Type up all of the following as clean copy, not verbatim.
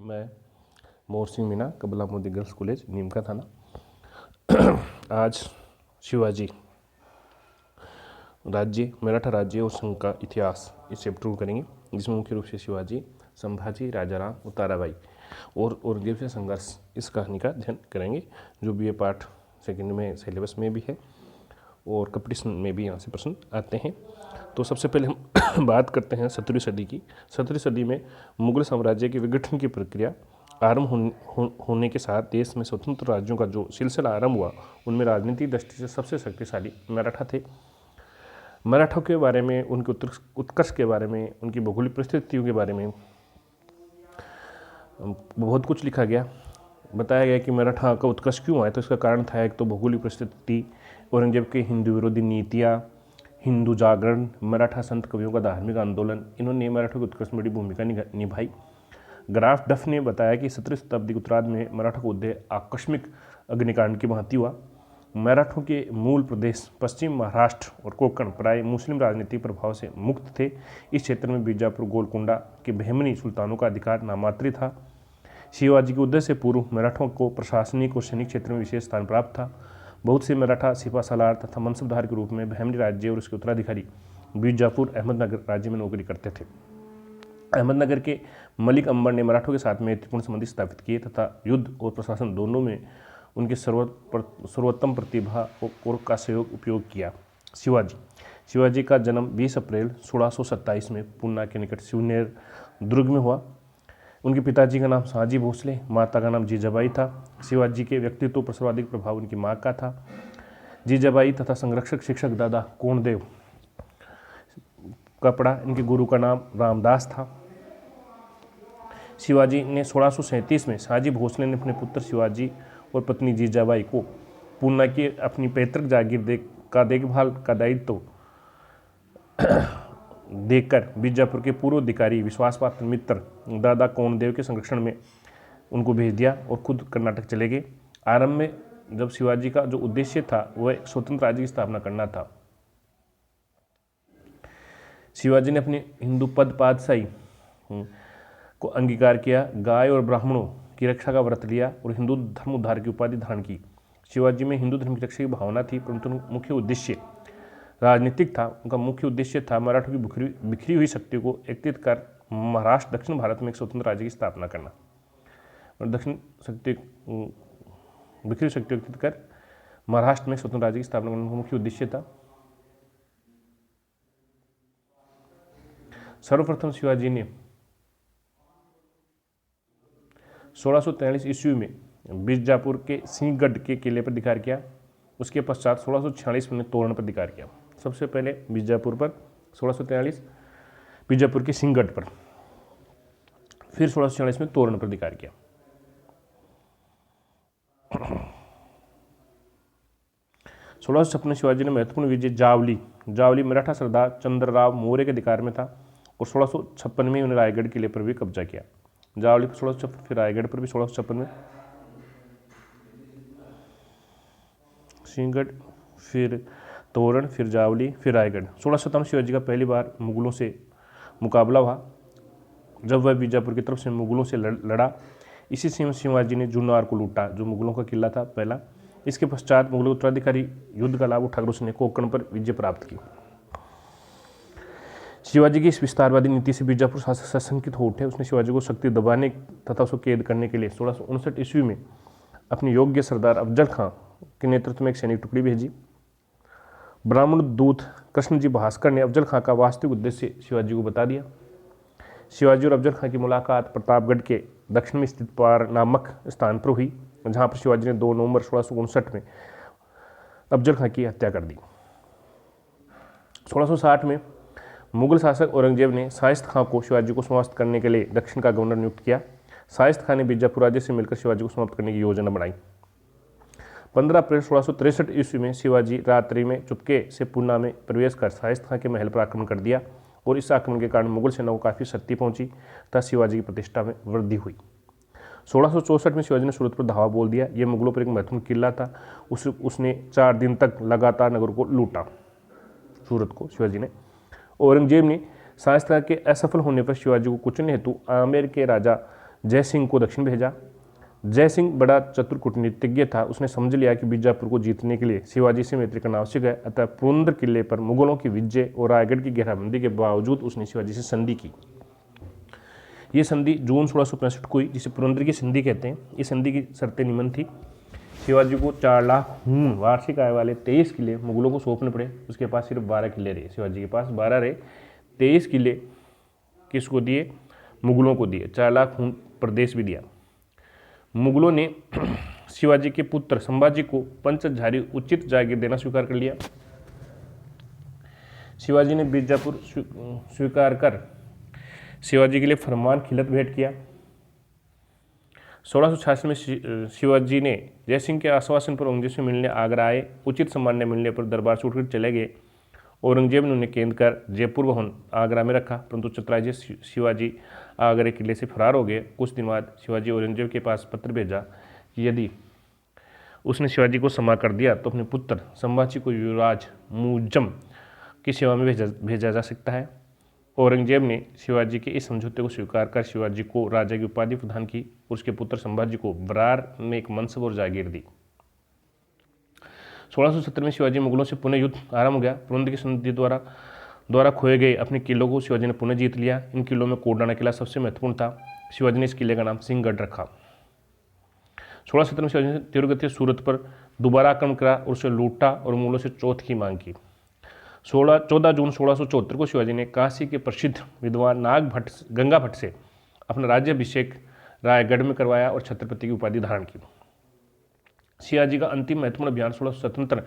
मैं मोर Singh Meena, कबला Modi girls college, Neemka थाना। आज शिवाजी राज्य, मराठा राज्य और संघ का इतिहास इस चैप्टर को करेंगे, जिसमें मुख्य रूप से शिवाजी, संभाजी, राजाराम और ताराबाई और औरंगजेब से संघर्ष, इस कहानी का अध्ययन करेंगे, जो भी ये पार्ट सेकंड में सिलेबस में भी है और कंपटीशन में भी यहाँ से प्रश्न आते हैं। तो सबसे पहले हम बात करते हैं 17वीं सदी की। 17वीं सदी में मुगल साम्राज्य के विघटन की प्रक्रिया आरंभ होने के साथ देश में स्वतंत्र राज्यों का जो सिलसिला आरंभ हुआ, उनमें राजनीतिक दृष्टि से सबसे शक्तिशाली मराठा थे। मराठों के बारे में, उनके उत्कर्ष के बारे में, उनकी भौगोलिक परिस्थितियों के बारे में बहुत कुछ लिखा गया। बताया गया कि मराठा का उत्कर्ष क्यों आया, तो इसका कारण था एक तो भौगोलिक परिस्थिति, औरंगजेब के हिंदू विरोधी नीतियाँ, हिंदू जागरण, मराठा संत कवियों का धार्मिक आंदोलन, इन्होंने मराठों के उत्कर्ष में बड़ी भूमिका निभाई। ग्राफ डफ ने बताया कि 17वीं शताब्दी के उत्तरार्ध में मराठों का उदय आकस्मिक अग्निकांड की भांति हुआ। मराठों के मूल प्रदेश पश्चिम महाराष्ट्र और कोंकण प्राय मुस्लिम राजनीतिक प्रभाव से मुक्त थे। इस क्षेत्र में बीजापुर, गोलकुंडा के बहमनी सुल्तानों का अधिकार नामात्र था। शिवाजी के उदय से पूर्व मराठों को प्रशासनिक और सैनिक क्षेत्र में विशेष स्थान प्राप्त था। बहुत से मराठा सिपा सालार तथा मनसबदार के रूप में बहमनी राज्य और उसके उत्तराधिकारी बीजापुर, अहमदनगर राज्य में नौकरी करते थे। अहमदनगर के मलिक अंबर ने मराठों के साथ मैत्रीपूर्ण संबंध स्थापित किए तथा युद्ध और प्रशासन दोनों में उनके सर्वोत्तम प्रतिभा और का सहयोग उपयोग किया। शिवाजी का जन्म 20 अप्रैल 1627 में पूना के निकट शिवनेर दुर्ग में हुआ। उनके पिताजी का नाम शहाजी भोसले, माता का नाम जीजाबाई था। शिवाजी के व्यक्तित्व पर सर्वाधिक प्रभाव उनकी माँ का था। जीजाबाई तथा संरक्षक शिक्षक दादा कोंडदेव का पढ़ा। इनके गुरु का नाम रामदास था। शिवाजी ने 1637 में शहाजी भोसले ने अपने पुत्र शिवाजी और पत्नी जीजाबाई को पूना की अपनी पैतृक जागीर का देखभाल का दायित्व देकर बीजापुर के पूर्व अधिकारी, विश्वासपात्र मित्र दादा कोंडदेव के संरक्षण में उनको भेज दिया और खुद कर्नाटक चले गए। आरंभ में जब शिवाजी का जो उद्देश्य था वह स्वतंत्र राज्य की स्थापना करना था। शिवाजी ने अपने हिंदू पद पातशाही को अंगीकार किया, गाय और ब्राह्मणों की रक्षा का व्रत लिया और हिंदू धर्म उद्धार की उपाधि धारण की। शिवाजी में हिंदू धर्म की रक्षा की भावना थी, परंतु मुख्य उद्देश्य राजनीतिक था। उनका मुख्य उद्देश्य था मराठों की बिखरी हुई शक्तियों को एकत्रित कर महाराष्ट्र, दक्षिण भारत में एक स्वतंत्र राज्य की स्थापना करना और बिखरी शक्तियों को एकत्रित कर महाराष्ट्र में स्वतंत्र राज्य की स्थापना करने का मुख्य उद्देश्य था। सर्वप्रथम शिवाजी ने 1643 ईस्वी में बीजापुर के सिंहगढ़ के किले पर अधिकार किया। उसके पश्चात 1646 में तोरण पर अधिकार किया। सबसे पहले बीजापुर पर 1643, बीजापुर के सिंहगढ़ पर, फिर 1646 में तोरण पर अधिकार किया। सोलह शिवाजी ने महत्वपूर्ण विजय जावली मराठा सरदार चंद्रराव मौर्य के अधिकार में था और 1656 में उन्होंने रायगढ़ किले पर भी कब्जा किया। जावली पर 1656, फिर रायगढ़ पर भी 1656 में, सिंहगढ़, फिर तोरण, फिर जावली, फिर रायगढ़। 1657 शिवाजी का पहली बार मुगलों से मुकाबला हुआ, जब वह बीजापुर की तरफ से मुगलों से लड़ा। इसी समय शिवाजी ने जुन्नर को लूटा, जो मुगलों का किला था पहला। इसके पश्चात मुगलों के उत्तराधिकारी युद्ध का लाभ उठाकर उसने कोंकण पर विजय प्राप्त की। शिवाजी की इस विस्तारवादी नीति से बीजापुर शासक सशंकित हो उठे। उसने शिवाजी को शक्ति दबाने तथा उसको कैद करने के लिए 1659 ईस्वी में अपने योग्य सरदार अफजल खां के नेतृत्व में एक सैनिक टुकड़ी भेजी। ब्राह्मण दूत कृष्णजी भास्कर ने अफजल खां का वास्तविक उद्देश्य शिवाजी को बता दिया। शिवाजी और अफजल खां की मुलाकात प्रतापगढ़ के दक्षिण में स्थित पार नामक स्थान पर हुई, जहां पर शिवाजी ने 2 नवंबर 1659 में अफजल खां की हत्या कर दी। 1660 में मुगल शासक औरंगजेब ने शाइस्त खां को शिवाजी को समाप्त करने के लिए दक्षिण का गवर्नर नियुक्त किया। शाइस्त खां ने बीजापुर राज्य से मिलकर शिवाजी को समाप्त करने की योजना बनाई। 15 अप्रैल 1663 ईस्वी में शिवाजी रात्रि में चुपके से पूना में प्रवेश कर शाइस्त खां के महल पर आक्रमण कर दिया और इस आक्रमण के कारण मुगल सेना को काफ़ी क्षति पहुंची तथा शिवाजी की प्रतिष्ठा में वृद्धि हुई। 1664 में शिवाजी ने सूरत पर धावा बोल दिया। यह मुगलों पर एक महत्वपूर्ण किला था। उसने 4 दिन तक लगातार नगर को लूटा, सूरत को शिवाजी ने। औरंगजेब ने शाइस्त खां के असफल होने पर शिवाजी को कुचलने हेतु आमेर के राजा जय सिंह को दक्षिण भेजा। जय सिंह बड़ा चतुर कूटनीतिज्ञ था, उसने समझ लिया कि बीजापुर को जीतने के लिए शिवाजी से मैत्री करना आवश्यक है, अतः पुरंदर किले पर मुगलों की विजय और रायगढ़ की घेराबंदी के बावजूद उसने शिवाजी से संधि की। ये संधि जून 1665 को हुई, जिसे पुरंदर की संधि कहते हैं। इस संधि की शर्तें निम्न थी। शिवाजी को 4 लाख वार्षिक आय वाले 23 किले मुगलों को सौंपने पड़े। उसके पास सिर्फ 12 किले रहे, शिवाजी के पास 12 रहे। 23 किले किसको दिए? मुगलों को दिए। 4 लाख प्रदेश भी दिया। मुगलों ने शिवाजी के पुत्र संभाजी को पंचधारी उचित जागीर देना स्वीकार कर लिया। शिवाजी ने बीजापुर स्वीकार कर शिवाजी के लिए फरमान खिलत भेंट किया। 1686 में शिवाजी ने जयसिंह के आश्वासन पर औरंगजेब से मिलने आगरा आए। उचित सम्मान न मिलने पर दरबार से उठकर चले गए। औरंगजेब ने उन्हें केंद्र कर जयपुर व आगरा में रखा, परंतु चतुराई से शिवाजी आगरे किले से फरार हो गए। कुछ दिन बाद शिवाजी औरंगजेब के पास पत्र भेजा कि यदि उसने शिवाजी को क्षमा कर दिया तो अपने पुत्र संभाजी को युवराज मुअज्जम की सेवा में भेजा जा सकता है। औरंगजेब ने शिवाजी के इस समझौते को स्वीकार कर शिवाजी को राजा की उपाधि प्रदान की और उसके पुत्र संभाजी को बरार में एक मनसब और जागीर दी। 1670 में शिवाजी मुगलों से पुनः युद्ध आरंभ हो गया। पुरंदर की संधि द्वारा खोए गए अपने किलों को शिवाजी ने पुनः जीत लिया। इन किलों में कोडराना किला सबसे महत्वपूर्ण था। शिवाजी ने इस किले का नाम सिंहगढ़ रखा। 1670 में शिवाजी ने तीव्रगति सूरत पर दोबारा आक्रमण करा और उसे लूटा और मुगलों से चौथ की मांग की। 14 जून 1674 को शिवाजी ने काशी के प्रसिद्ध विद्वान गंगा भट्ट से अपना राज्याभिषेक रायगढ़ में करवाया और छत्रपति की उपाधि धारण की। शिवाजी का अंतिम महत्वपूर्ण अभियान 1677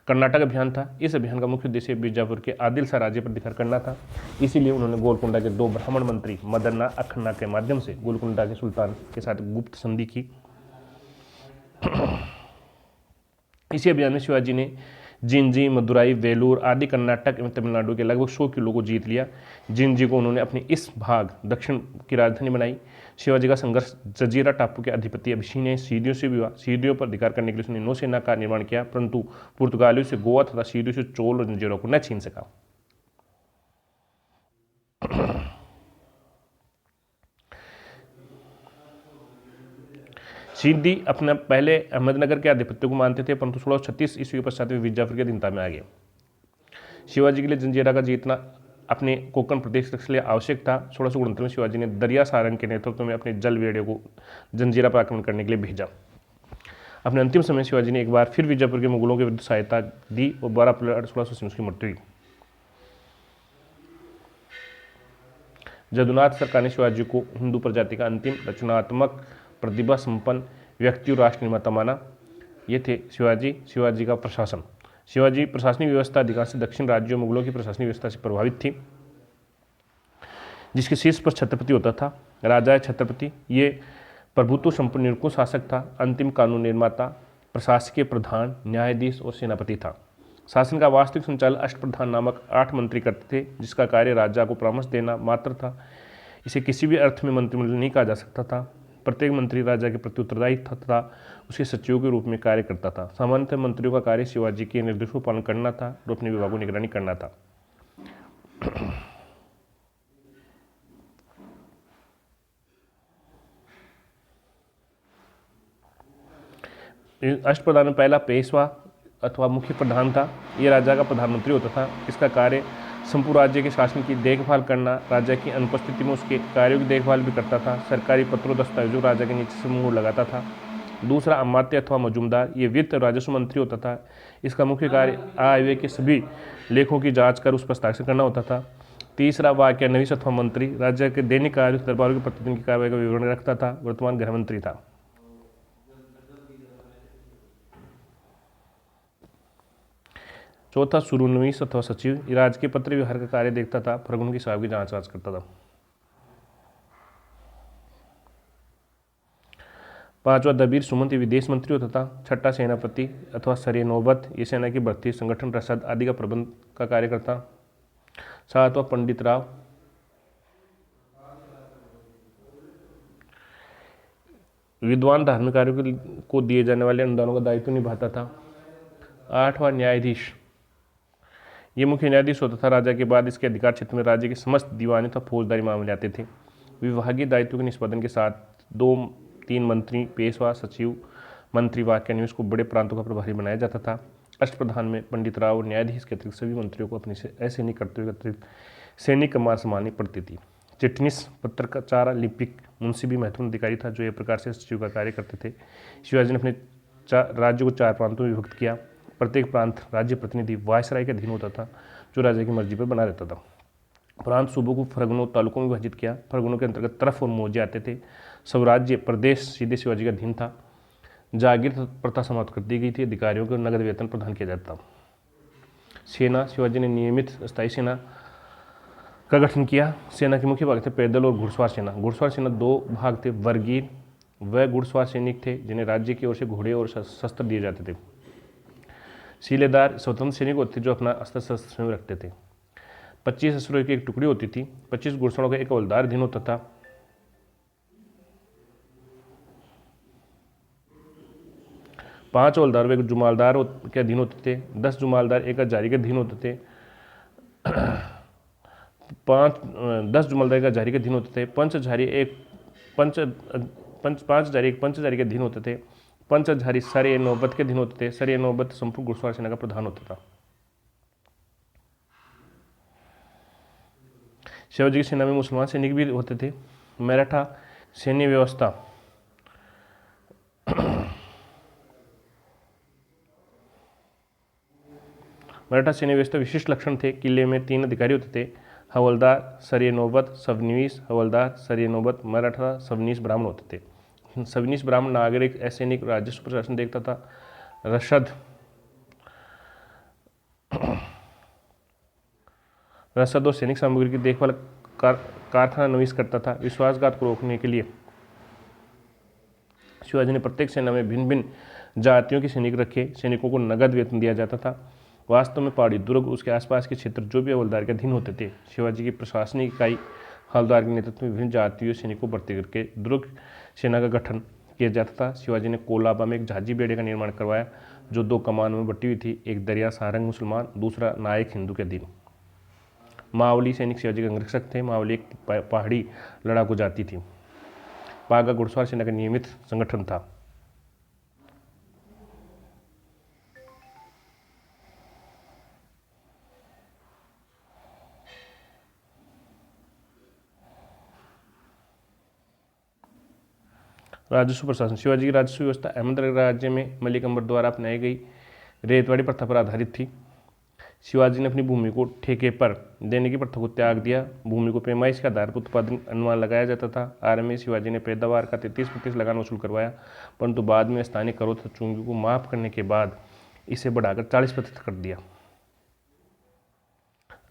कर्नाटक अभियान था। इस अभियान का मुख्य उद्देश्य बीजापुर के आदिल शाह राज्य पर अधिकार करना था। इसीलिए उन्होंने गोलकुंडा के 2 ब्राह्मण मंत्री मदन्ना अखन्ना के माध्यम से गोलकुंडा के सुल्तान के साथ गुप्त संधि की। इसी अभियान में शिवाजी ने जिंजी, मदुराई, वेलूर आदि कर्नाटक एवं तमिलनाडु के लगभग 100 किलो को जीत लिया। जिंजी को उन्होंने अपनी इस भाग दक्षिण की राजधानी बनाई। शिवाजी का संघर्ष जजीरा टापू के अधिपति अभिसिनी सीडियों से भी हुआ। सीडियों पर अधिकार करने के लिए उसने नौसेना का निर्माण किया, परंतु पुर्तगालियों से गोवा तथा सीडियों से चोल और जंजीरों को न छीन सका। सिद्दी अपना पहले अहमदनगर के आधिपत्य को मानते थे, परंतु 1636 ईस्वी के पश्चात वे बीजापुर के अधीनता में आ गए। शिवाजी के लिए जंजीरा का जीतना अपने कोंकण प्रदेश के लिए आवश्यक था। 1669 में शिवाजी ने दरिया सारंग के नेतृत्व में अपने जल वेड़े को जंजीरा पर आक्रमण करने के लिए भेजा। अपने अंतिम समय शिवाजी ने एक बार फिर बीजापुर के मुगलों के विरुद्ध सहायता दी और 12 अप्रैल 1680 की मृत्यु हुई। जदुनाथ सरकार ने शिवाजी को हिंदू प्रजाति का अंतिम रचनात्मक प्रतिभा संपन्न व्यक्ति और राष्ट्र निर्माता माना। ये थे शिवाजी का प्रशासन। शिवाजी प्रशासनिक व्यवस्था अधिकांश दक्षिण राज्यों मुगलों की प्रशासनिक व्यवस्था से प्रभावित थी, जिसके शीर्ष पर छत्रपति होता था। राजा छत्रपति ये प्रभुत्व संपन्न निरंकुश शासक था। अंतिम कानून निर्माता, प्रशासकीय प्रधान, न्यायाधीश और सेनापति था। शासन का वास्तविक संचालन अष्टप्रधान नामक 8 मंत्री करते थे, जिसका कार्य राजा को परामर्श देना मात्र था। इसे किसी भी अर्थ में मंत्रिमंडल नहीं कहा जा सकता था। प्रत्येक मंत्री राजा के प्रति उत्तरदायी तथा उसके सचिवों के रूप में कार्य करता था। सामान्यतः मंत्रियों का कार्य शिवाजी के निर्देशों का पालन करना था और अपने विभागों की निगरानी करना था। अष्टप्रधान में पहला पेशवा अथवा मुख्य प्रधान था। ये राजा का प्रधानमंत्री होता था। इसका कार्य संपूर्ण राज्य के शासन की देखभाल करना, राजा की अनुपस्थिति में उसके कार्यों की देखभाल भी करता था। सरकारी पत्रों दस्तावेजों राजा के नीचे से मुहर लगाता था। दूसरा अमात्य अथवा मजूमदार, ये वित्त राजस्व मंत्री होता था। इसका मुख्य कार्य आय व्यय के सभी लेखों की जांच कर उस पर हस्ताक्षर करना होता था। तीसरा वाक्यान्वीस अथवा मंत्री, राज्य के दैनिक कार्य दरबारों के प्रतिदिन की कार्रवाई का विवरण रखता था। वर्तमान गृह मंत्री था। चौथा सुरुनवीस अथवा सचिव, राज्य के पत्र व्यवहार का कार्य देखता था, प्रगुण की साहब की जांच करता था। पांचवा दबीर सुमंत विदेश मंत्री होता था। छठा सेनापति अथवा सरे नौबत, ये सेना की भर्ती, संगठन, रसद आदि का प्रबंध का कार्य करता। सातवां पंडित राव, विद्वान धार्मिक कार्यों को दिए जाने वाले अनुदानों का दायित्व निभाता था। आठवां न्यायाधीश, ये मुख्य न्यायाधीश होता था। राजा के बाद इसके अधिकार क्षेत्र में राज्य के समस्त दीवानी तथा फौजदारी मामले आते थे। विभागीय दायित्व के निष्पादन के साथ 2-3 मंत्री, पेशवा, सचिव, मंत्री वाक्य न्यूज को बड़े प्रांतों का प्रभारी बनाया जाता था। अष्टप्रधान में पंडित राव और न्यायाधीश के अतिरिक्त सभी मंत्रियों को अपने असैनिक कर्तव्य के अतिरिक्त सैनिक कमान संभालनी पड़ती थी। चिटनीस, पत्रचार, लिपिक, मुंशी भी महत्वपूर्ण अधिकारी था जो एक प्रकार से सचिव का कार्य करते थे। शिवाजी ने अपने राज्य को 4 प्रांतों में विभक्त किया। प्रत्येक प्रांत राज्य प्रतिनिधि वायसराय के अधीन होता था जो राजा की मर्जी पर बना रहता था। प्रांत सूबों को फरगनों, तालुकों में विभाजित किया। फरगनों के अंतर्गत तरफ और मौजे आते थे। स्वराज्य प्रदेश सीधे शिवाजी का अधीन था। जागीर प्रथा समाप्त कर दी गई थी। अधिकारियों को नगद वेतन प्रदान किया जाता था। सेना, शिवाजी ने नियमित स्थायी सेना का गठन किया। सेना के मुख्य भाग थे पैदल और घुड़सवार सेना। घुड़सवार सेना 2 भाग थे। वर्गीय व घुड़सवार सैनिक थे जिन्हें राज्य की ओर से घोड़े और शस्त्र दिए जाते थे। सीलेदार स्वतंत्र सैनिक होते थे जो अपना अस्त्र शस्त्र स्वयं रखते थे। 25 अश्वरों की एक टुकड़ी होती थी। 25 घुड़सवारों का एक हवलदार अधीन होता था। 5 हवलदार व एक जुमालदार के अधीन होते थे। 10 जुमालदार एक हजारी के अधीन होते थे। 10 जुमालदार एक हजारी के अधीन होते थे। 5 हजारी एक पंचहजारी के अधीन होते थे। 5 हजारी सर नौबत के अधीन होते थे। सर नौबत संपूर्ण घुड़सवार सेना का प्रधान होता था। शिवाजी की सेना में मुसलमान सैनिक भी होते थे। मराठा सैन्य व्यवस्था विशिष्ट लक्षण थे। किले में 3 अधिकारी होते थे। हवलदार, सर नौबत, सबनीस। हवलदार, सर नौबत, मराठा, सबनीस ब्राह्मण होते थे। सबनीस ब्राह्मण नागरिक, असैनिक, राजस्व प्रशासन देखता था। रसद और सैनिक सामग्री की देखभाल कारखाना नवीस करता था। विश्वासघात को रोकने के लिए शिवाजी ने प्रत्येक सेना में भिन्न भिन्न जातियों के सैनिक रखे। सैनिकों को नगद वेतन दिया जाता था। वास्तव में पहाड़ी दुर्ग, उसके आसपास के क्षेत्र जो भी हवलदार के अधीन होते थे, शिवाजी की प्रशासनिक इकाई हवलदार के नेतृत्व में विभिन्न जातियों सैनिकों को भर्ती करके दुर्ग सेना का गठन किया जाता था। शिवाजी ने कोलाबा में एक झाजी बेड़े का निर्माण करवाया जो 2 कमानों में बटी हुई थी। एक दरिया सारंग मुसलमान, दूसरा नायक हिंदू के अधीन। मावली सैनिक शिवाजी के अंगरक्षक थे। मावली एक पहाड़ी लड़ाकू जाति थी। पागा घुड़सवार सेना का नियमित संगठन था। राजस्व प्रशासन, शिवाजी की राजस्व व्यवस्था अहमदनगर राज्य में मलिक अंबर द्वारा अपनाई गई रेतवाड़ी प्रथा पर आधारित थी। शिवाजी ने अपनी भूमि को ठेके पर देने की प्रथा को त्याग दिया। भूमि को पैमाइश के आधार पर उत्पादन अनुमान लगाया जाता था। आरंभ में शिवाजी ने पैदावार का 33% लगान वसूल करवाया, परंतु बाद में स्थानीय करों तथा चुंगी को माफ करने के बाद इसे बढ़ाकर 40% कर दिया।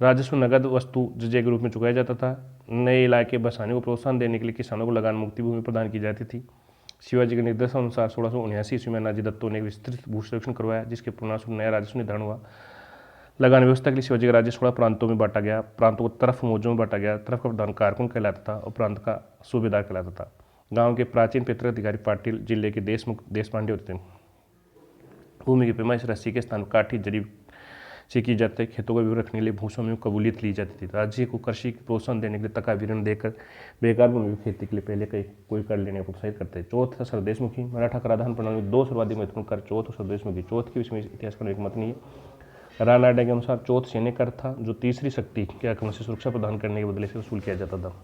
राजस्व नगद वस्तु जजिया के रूप में चुकाया जाता था। नए इलाके बसाने को प्रोत्साहन देने के लिए किसानों को लगान मुक्ति भूमि प्रदान की जाती थी। शिवाजी के निर्देशानुसार 1679 ईस्वी में नाजी दत्तों ने विस्तृत भू सर्वेक्षण करवाया जिसके परिणामस्वरूप नया राजस्व निर्धारण हुआ। लगान व्यवस्था के लिए शिवाजी का राज्य 16 प्रांतों में बांटा गया। प्रांतों को तरफ मौजों में बांटा गया। तरफ का प्रधान कारकुन कहलाता था और प्रांत का सूबेदार कहलाता था। गांव के प्राचीन पैतृक अधिकारी पाटिल, जिले के देशमुख देशपांडे होते थे। भूमि की पैमाइश रस्सी के स्थान काठी जरी से की जाती है। खेतों का विवरण रखने के लिए भूस्वामियों में कबूलियत ली जाती थी। राज्य को कृषि को प्रोत्साहन देने के लिए तका विवरण देकर बेकार भूमि की खेती के लिए पहले कोई कर लेने को प्रोत्साहित करते थे। चौथ सरदेशमुखी, मराठा कराधान प्रणाली में 2 सर्वाधिक महत्वपूर्ण कर चौथ और सरदेशमुखी। चौथ के विषय में इतिहास का एक मत नहीं है। रानाडे के अनुसार चौथ सैन्य कर था जो तीसरी शक्ति के आक्रमण से सुरक्षा प्रदान करने के बदले से वसूल किया जाता था।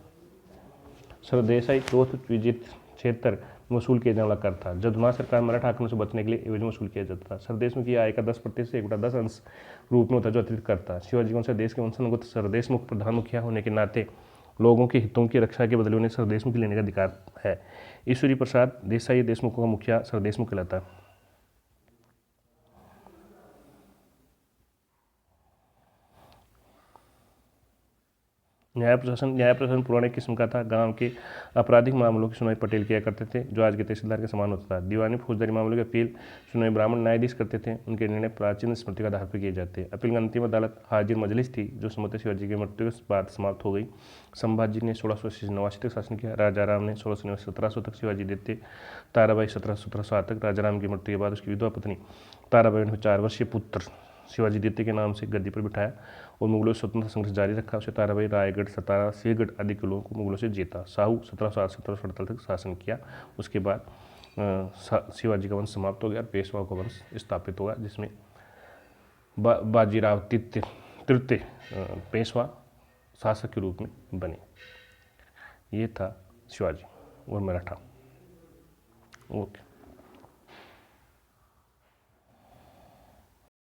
सरदेशाई चौथ विजित क्षेत्र वसूल किया जाने वाला कर था। जदमा सरकार मराठा आक्रमण से बचने के लिए एवज वसूल किया जाता था। सरदेश में की आय का 10% से 1/10 अंश रूप में होता जो अतिरिक्त कर था। शिवाजी के अनुसार देश के वंशानुगत सरदेशमुख प्रधान मुखिया होने के नाते लोगों के हितों की रक्षा के बदले उन्हें सरदेशमुख लेने का अधिकार है। ईश्वरी प्रसाद देसाई देशमुखों का मुखिया सरदेशमुख कहलाता है। न्याय प्रशासन पुराने किस्म का था। गांव के आपराधिक मामलों की सुनवाई पटेल किया करते थे जो आज के तहसीलदार के समान होता था। दीवानी फौजदारी मामलों की अपील सुनवाई ब्राह्मण न्यायाधीश करते थे। उनके निर्णय प्राचीन स्मृति के आधार पर किए जाते। अपील की अंतिम अदालत हाजिर मजलिस थी जो संभवतः शिवाजी की मृत्यु के बाद समाप्त हो गई। संभाजी ने 1689 तक शासन किया। राजा राम ने 1689 1700 तक, शिवाजी देते ताराबाई 1700 तक। राजा राम की मृत्यु के बाद उसकी विधवा पत्नी ताराबाई ने 4 वर्षीय पुत्र शिवाजी द्वितीय के नाम से गद्दी पर बिठाया और मुगलों से स्वतंत्र संघर्ष जारी रखा। उसे ताराबाई, रायगढ़, सतारा, सिरगढ़ आदि किलों को मुगलों से जीता। शाहू 1760-1748 तक शासन किया। उसके बाद शिवाजी का वंश समाप्त हो गया और पेशवाओं का वंश स्थापित हुआ, जिसमें बाजीराव तृतीय पेशवा शासक के रूप में बने। ये था शिवाजी और मराठा। ओके।